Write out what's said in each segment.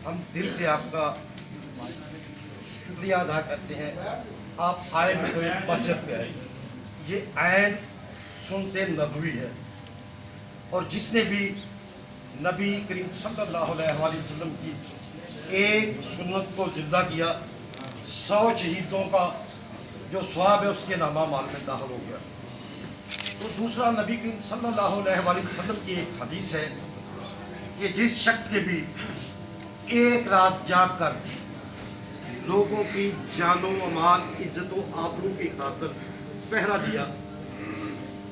हम दिल से आपका शुक्रिया अदा करते हैं। आप आए तो एक बचत पे आए। ये आयन सुनते नबवी है, और जिसने भी नबी करीम सल्लल्लाहु अलैहि वसल्लम की एक सुन्नत को जिंदा किया, 100 शहीदों का जो स्वाब है उसके नामा माल में दाखिल हो गया। तो दूसरा, नबी करीम सल्लल्लाहु अलैहि वसल्लम की एक हदीस है कि जिस शख्स ने भी एक रात जाग कर लोगों की जानो माल इज्जत व आबरू की खातिर पहरा दिया,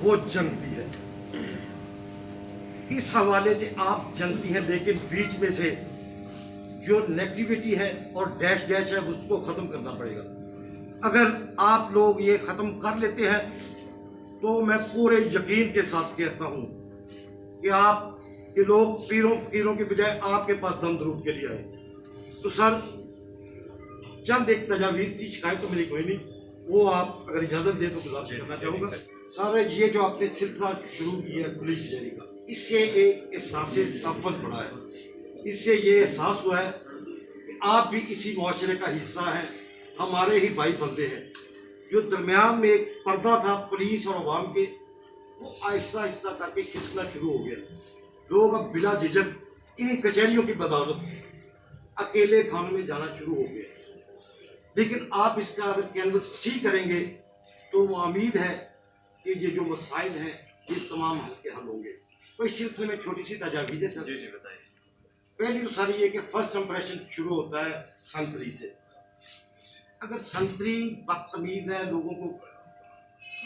वो जंगती है। इस हवाले से आप जंगती हैं, लेकिन बीच में से जो नेगेटिविटी है और डैश डैश है उसको ख़त्म करना पड़ेगा। अगर आप लोग ये ख़त्म कर लेते हैं तो मैं पूरे यकीन के साथ कहता हूँ कि आप के लोग पीरों फकीरों के बजाय आपके पास दम दरूद के लिए आए। तो सर, चंद एक तजावीज़ थी, शिकायत तो मेरी कोई नहीं, वो आप अगर इजाज़त दें तो गुजारिश करना चाहूँगा। सर, ये जो आपने सिलसिला शुरू किया है खुली कचहरी का, इससे एक एहसास तहफ़्फ़ुज़ बढ़ा है। इससे ये एहसास हुआ है कि आप भी इसी मुआशरे का हिस्सा हैं, हमारे ही भाई बंदे हैं। जो दरमियान में एक पर्दा था पुलिस और अवाम के, वो आहिस्ता आहिस्ता करके खिसकना शुरू हो गया। लोग अब बिला झिझक इन कचहरियों की बदौलत अकेले थानों में जाना शुरू हो गए। लेकिन आप इसका अगर कैनवस सी करेंगे तो उम्मीद है कि ये जो मसाइल हैं ये तमाम हल के हल होंगे। तो इस सिलसिले में छोटी सी तजावीज़ है सर। जी बताइए। पहली तो सारी ये कि फर्स्ट इंप्रेशन शुरू होता है संतरी से। अगर संतरी बदतमीज है, लोगों को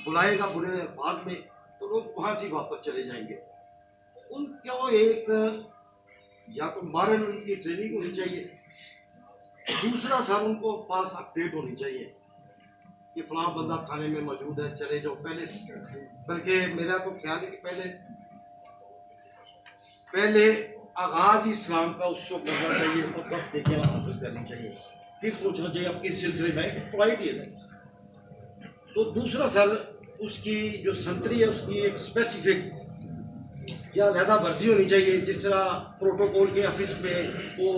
बुलाएगा बुरे अल्फाज में, तो लोग वहाँ से वापस चले जाएंगे। उनको एक या तो मॉरल उनकी ट्रेनिंग होनी चाहिए, दूसरा सर उनको पास अपडेट होनी चाहिए कि फलां बंदा थाने में मौजूद है, चले जाओ पहले। बल्कि मेरा तो ख्याल है कि पहले आगाज इस्लाम का उसको करना चाहिए और 10 नेकियां हासिल करनी चाहिए, फिर पूछना चाहिए अब किस सिलसिले में प्रोवाइड है। तो दूसरा सर, उसकी जो संतरी है उसकी एक स्पेसिफिक या अलहदा वर्दी होनी चाहिए। जिस तरह प्रोटोकॉल के ऑफिस में वो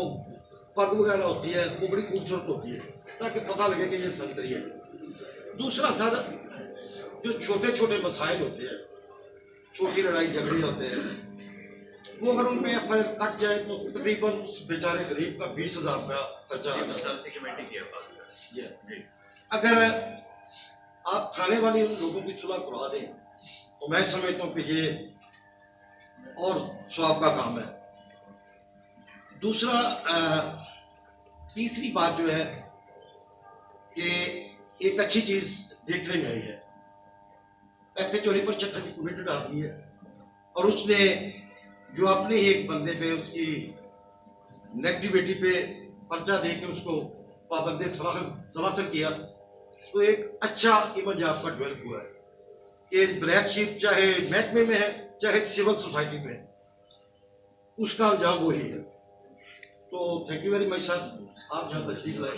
पग वगैरह होती है, वो बड़ी खूबसूरत होती है ताकि पता लगे कि ये संतरी है। दूसरा सर, जो छोटे छोटे मसाइल होते हैं, छोटी लड़ाई झगड़े होते हैं, वो अगर उनमें FIR कट जाए तो तकरीबन उस बेचारे गरीब का 20,000 रुपया खर्चा आ जाता है। अगर आप थाने वाले उन लोगों की सुलह करवा दें तो मैं समझता हूँ कि ये और स्वाब का काम है। दूसरा, तीसरी बात जो है कि एक अच्छी चीज़ देखने में आई है, ऐसे चोरी पर चक्कर की कमेटी डाल दी है और उसने जो अपने ही एक बंदे पे उसकी नेगेटिविटी पे पर्चा दे के उसको पाबंदी सलासल किया। तो एक अच्छा इमेज आपका डेवलप हुआ है कि ब्लैक शीप चाहे महकमे में है चाहे सिविल सोसाइटी में है, उसका अंजाम वही है। तो thank you very much sir, आप जहाँ तशरीफ लाए।